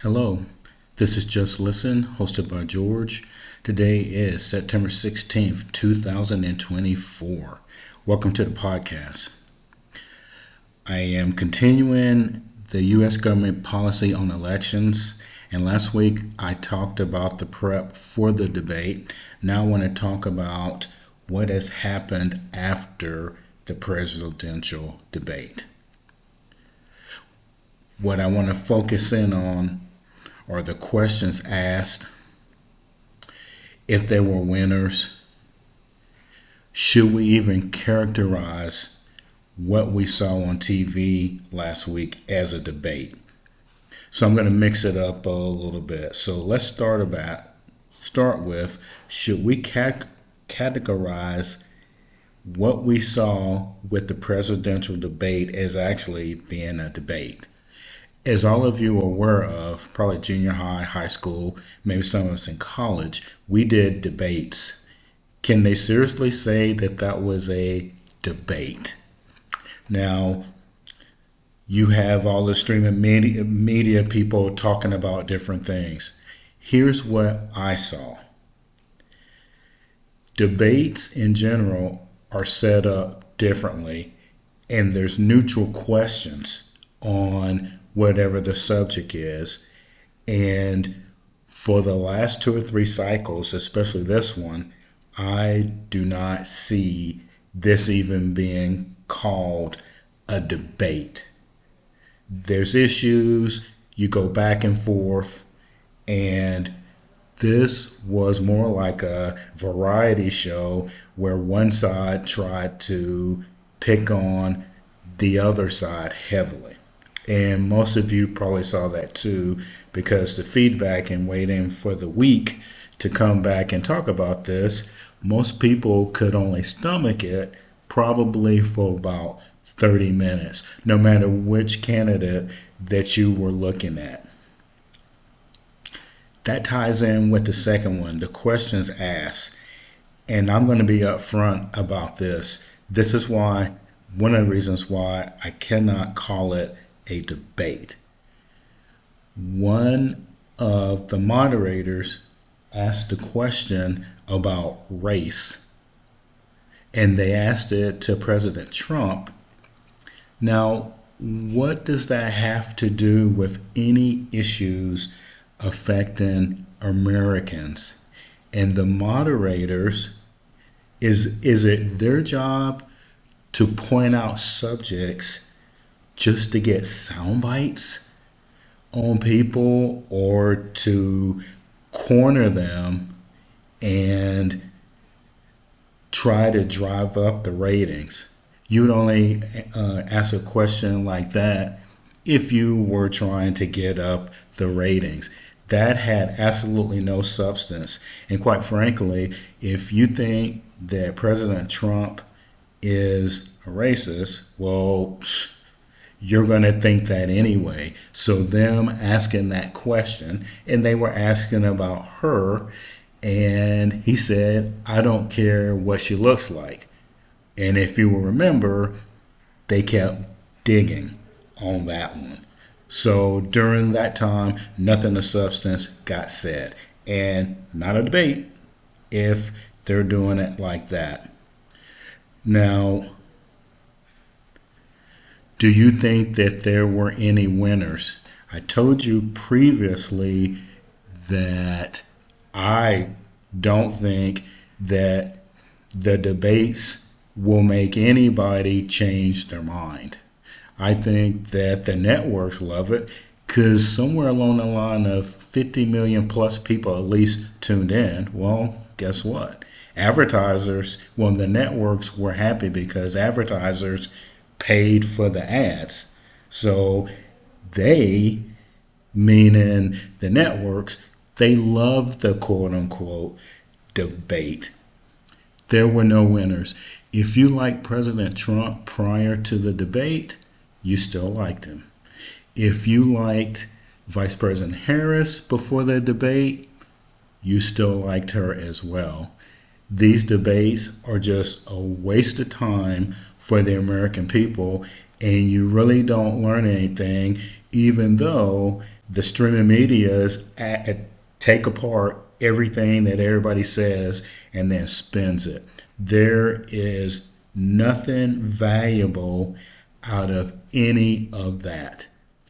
Hello, this is Just Listen, hosted by George. Today is September 16th, 2024. Welcome to the podcast. I am continuing the U.S. government policy on elections, and last week I talked about the prep for the debate. Now I want to talk about what has happened after the presidential debate. What I want to focus in on are the questions asked, if they were winners, should we even characterize what we saw on TV last week as a debate? So I'm going to mix it up a little bit. So let's start with, should we categorize what we saw with the presidential debate as actually being a debate? As all of you are aware of, probably junior high, high school, maybe some of us in college, we did debates. Can they seriously say that that was a debate? Now, you have all the streaming media people talking about different things. Here's what I saw. Debates in general are set up differently, and there's neutral questions on whatever the subject is. And for the last 2 or 3 cycles, especially this one, I do not see this even being called a debate. There's issues, you go back and forth, and this was more like a variety show where one side tried to pick on the other side heavily. And most of you probably saw that too, because the feedback and waiting for the week to come back and talk about this, most people could only stomach it probably for about 30 minutes, no matter which candidate that you were looking at. That ties in with the second one, the questions asked. And I'm going to be upfront about this. This is why, one of the reasons why I cannot call it a debate. One of the moderators asked a question about race, and they asked it to President Trump. Now, what does that have to do with any issues affecting Americans? And the moderators, is it their job to point out subjects just to get sound bites on people, or to corner them and try to drive up the ratings? You would only ask a question like that if you were trying to get up the ratings. That had absolutely no substance. And quite frankly, if you think that President Trump is a racist, well, you're going to think that anyway. So them asking that question, and they were asking about her, and he said, I don't care what she looks like. And if you will remember, they kept digging on that one. So during that time, nothing of substance got said. And not a debate if they're doing it like that. Now, do you think that there were any winners? I told you previously that I don't think that the debates will make anybody change their mind. I think that the networks love it because somewhere along the line of 50 million plus people at least tuned in. Well, guess what? The networks were happy because advertisers paid for the ads. So they, meaning the networks, they love the quote unquote debate. There were no winners. If you liked President Trump prior to the debate, you still liked him. If you liked Vice President Harris before the debate, you still liked her as well. These debates are just a waste of time for the American people, and you really don't learn anything, even though the streaming medias take apart everything that everybody says and then spins it. There is nothing valuable out of any of that.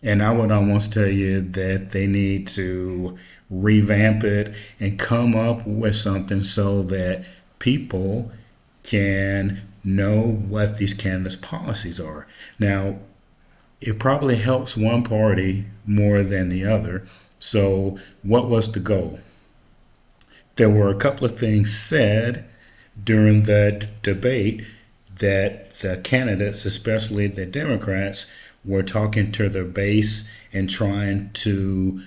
And I would almost tell you that they need to revamp it and come up with something so that people can know what these candidates' policies are. Now, it probably helps one party more than the other. So, what was the goal? There were a couple of things said during the debate that the candidates, especially the Democrats, were talking to their base and trying to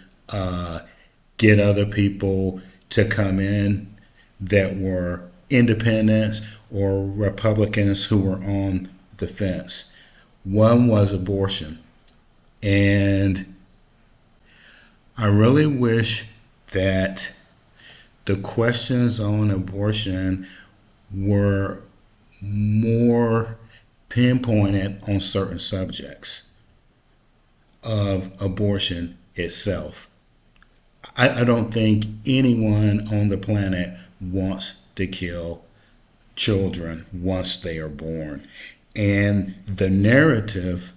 get other people to come in that were independents or Republicans who were on the fence. One was abortion. And I really wish that the questions on abortion were more pinpointed on certain subjects of abortion itself. I don't think anyone on the planet wants to kill children once they are born. And the narrative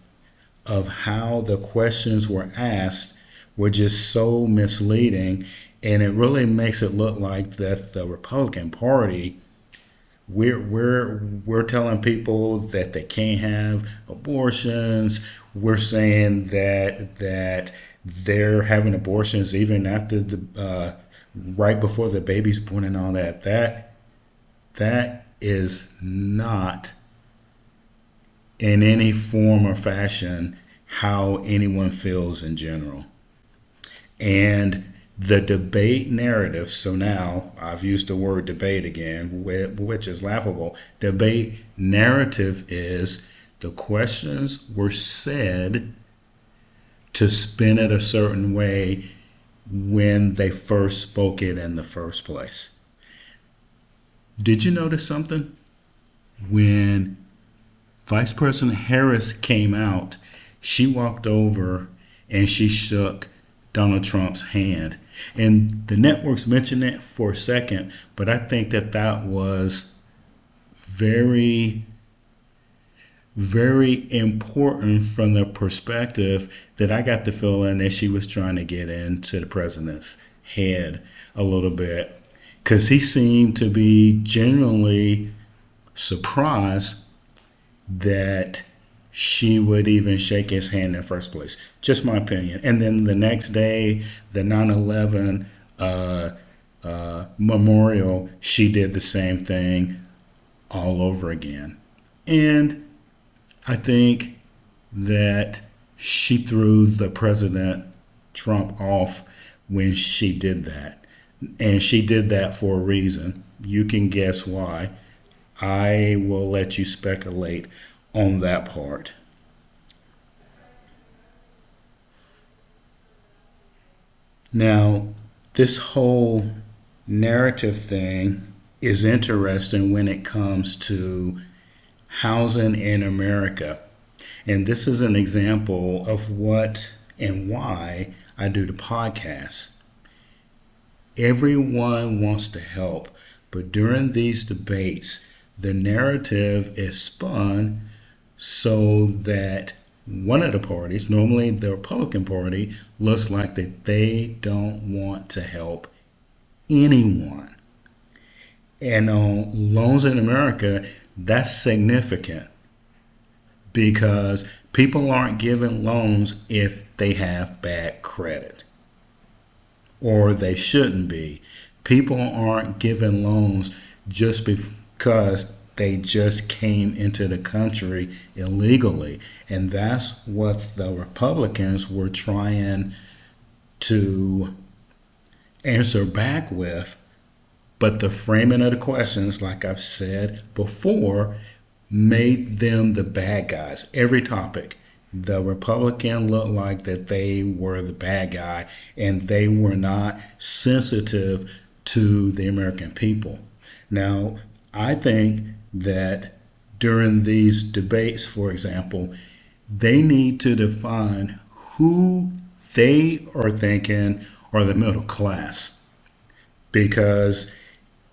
of how the questions were asked were just so misleading, and it really makes it look like that the Republican Party, we're telling people that they can't have abortions. We're saying that they're having abortions even after the right before the baby's born and all that. That is not in any form or fashion how anyone feels in general. And the debate narrative, so now I've used the word debate again, which is laughable. Debate narrative is the questions were said to spin it a certain way when they first spoke it in the first place. Did you notice something? When Vice President Harris came out, she walked over and she shook Donald Trump's hand. And the networks mentioned it for a second, but I think that was very, very important from the perspective that I got the feeling that she was trying to get into the president's head a little bit, because he seemed to be genuinely surprised that she would even shake his hand in the first place. Just my opinion. And then the next day, the 9/11 memorial, she did the same thing all over again. And I think that she threw the President Trump off when she did that. And she did that for a reason. You can guess why. I will let you speculate on that part. Now, this whole narrative thing is interesting when it comes to housing in America. And this is an example of what and why I do the podcast. Everyone wants to help, but during these debates, the narrative is spun so that one of the parties, normally the Republican Party, looks like that they don't want to help anyone. And on Loans in America, that's significant because people aren't given loans if they have bad credit, or they shouldn't be. People aren't given loans just because they just came into the country illegally. And that's what the Republicans were trying to answer back with. But the framing of the questions, like I've said before, made them the bad guys. Every topic, the Republican looked like that they were the bad guy and they were not sensitive to the American people. Now, I think that during these debates, for example, they need to define who they are thinking are the middle class. Because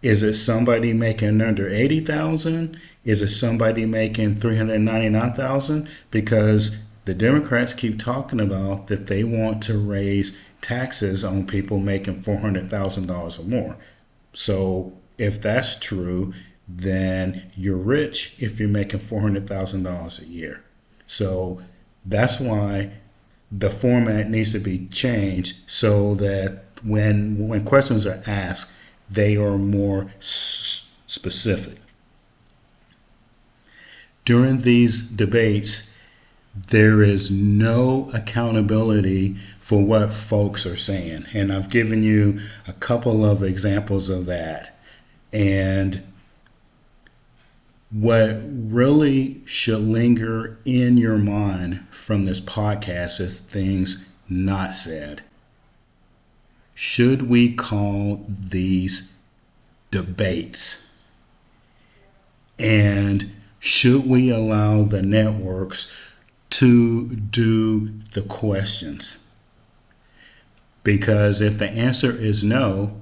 is it somebody making under 80,000? Is it somebody making 399,000? Because the Democrats keep talking about that they want to raise taxes on people making $400,000 or more. So if that's true, then you're rich if you're making $400,000 a year. So that's why the format needs to be changed so that when questions are asked, they are more specific. During these debates, there is no accountability for what folks are saying. And I've given you a couple of examples of that. And what really should linger in your mind from this podcast is things not said. Should we call these debates? And should we allow the networks to do the questions? Because if the answer is no,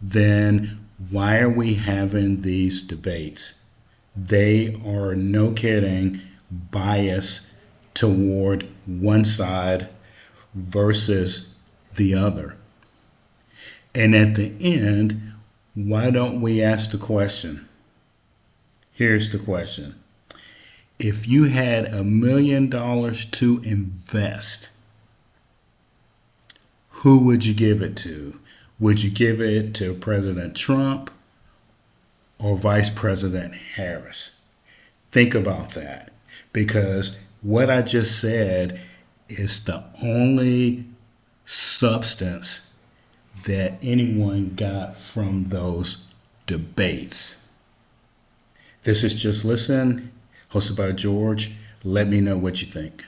then why are we having these debates? They are, no kidding, biased toward one side versus the other. And at the end, why don't we ask the question? Here's the question. If you had $1 million to invest, who would you give it to? Would you give it to President Trump or Vice President Harris? Think about that, because what I just said is the only substance that anyone got from those debates. This is Just Listen, hosted by George. Let me know what you think.